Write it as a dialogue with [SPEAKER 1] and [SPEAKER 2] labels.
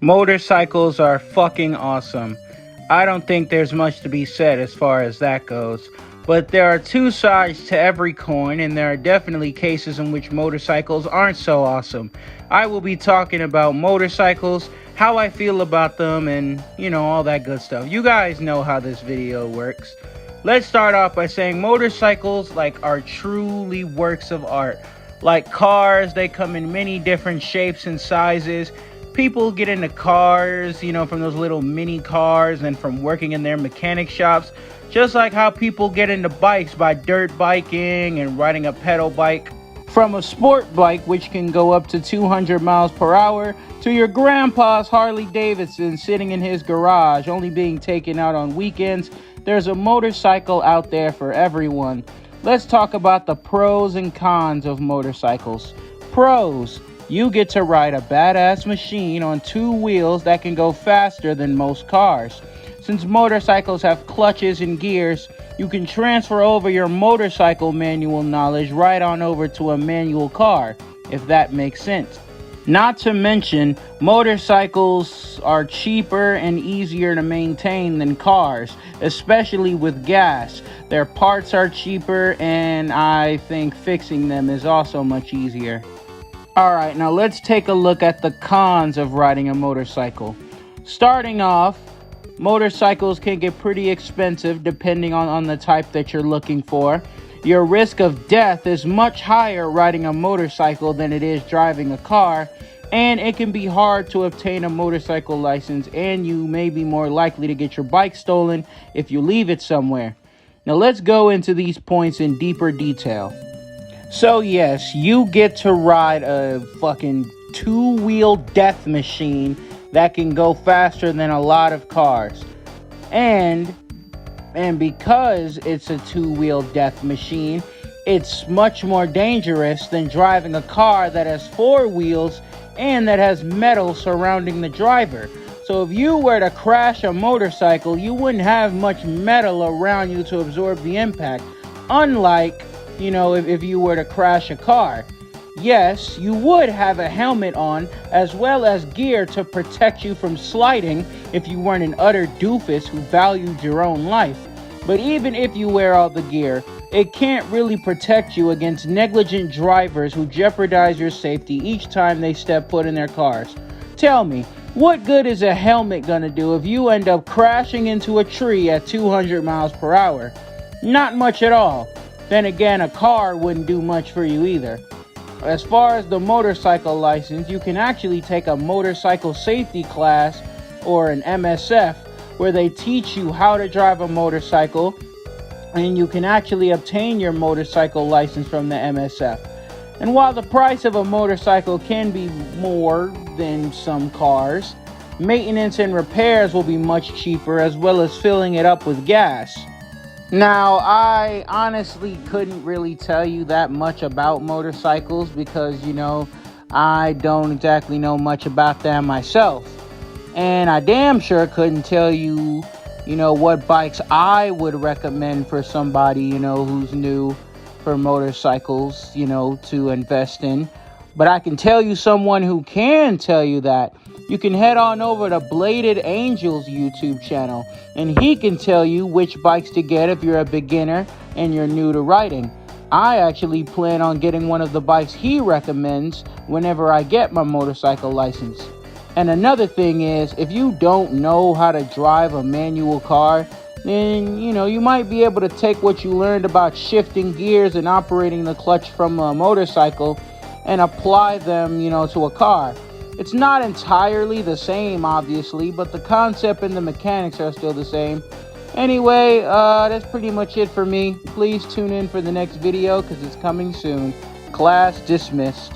[SPEAKER 1] Motorcycles are fucking awesome. I don't think there's much to be said as far as that goes. But there are two sides to every coin, and there are definitely cases in which motorcycles aren't so awesome. I will be talking about motorcycles, how I feel about them, and, all that good stuff. You guys know how this video works. Let's start off by saying motorcycles, are truly works of art. Like cars, they come in many different shapes and sizes. People get into cars, from those little mini cars and from working in their mechanic shops. Just like how people get into bikes by dirt biking and riding a pedal bike. From a sport bike, which can go up to 200 miles per hour, to your grandpa's Harley Davidson sitting in his garage, only being taken out on weekends, there's a motorcycle out there for everyone. Let's talk about the pros and cons of motorcycles. Pros. You get to ride a badass machine on two wheels that can go faster than most cars. Since motorcycles have clutches and gears, you can transfer over your motorcycle manual knowledge right on over to a manual car, if that makes sense. Not to mention, motorcycles are cheaper and easier to maintain than cars, especially with gas. Their parts are cheaper, and I think fixing them is also much easier. Alright, now let's take a look at the cons of riding a motorcycle. Starting off, motorcycles can get pretty expensive depending on the type that you're looking for. Your risk of death is much higher riding a motorcycle than it is driving a car, and it can be hard to obtain a motorcycle license, and you may be more likely to get your bike stolen if you leave it somewhere. Now let's go into these points in deeper detail. So yes, you get to ride a fucking two-wheel death machine that can go faster than a lot of cars. And because it's a two-wheel death machine, it's much more dangerous than driving a car that has four wheels and that has metal surrounding the driver. So if you were to crash a motorcycle, you wouldn't have much metal around you to absorb the impact. Unlike if you were to crash a car. Yes, you would have a helmet on, as well as gear to protect you from sliding if you weren't an utter doofus who valued your own life. But even if you wear all the gear, it can't really protect you against negligent drivers who jeopardize your safety each time they step foot in their cars. Tell me, what good is a helmet gonna do if you end up crashing into a tree at 200 miles per hour? Not much at all. Then again, a car wouldn't do much for you either. As far as the motorcycle license, you can actually take a motorcycle safety class, or an MSF, where they teach you how to drive a motorcycle, and you can actually obtain your motorcycle license from the MSF. And while the price of a motorcycle can be more than some cars, maintenance and repairs will be much cheaper, as well as filling it up with gas. Now, I honestly couldn't really tell you that much about motorcycles because, I don't exactly know much about them myself. And I damn sure couldn't tell you, what bikes I would recommend for somebody, who's new for motorcycles, to invest in. But I can tell you someone who can tell you that. You can head on over to Bladed Angel's YouTube channel, and he can tell you which bikes to get if you're a beginner and you're new to riding. I actually plan on getting one of the bikes he recommends whenever I get my motorcycle license. And another thing is, if you don't know how to drive a manual car, then, you might be able to take what you learned about shifting gears and operating the clutch from a motorcycle and apply them, to a car. It's not entirely the same, obviously, but the concept and the mechanics are still the same. Anyway, that's pretty much it for me. Please tune in for the next video because it's coming soon. Class dismissed.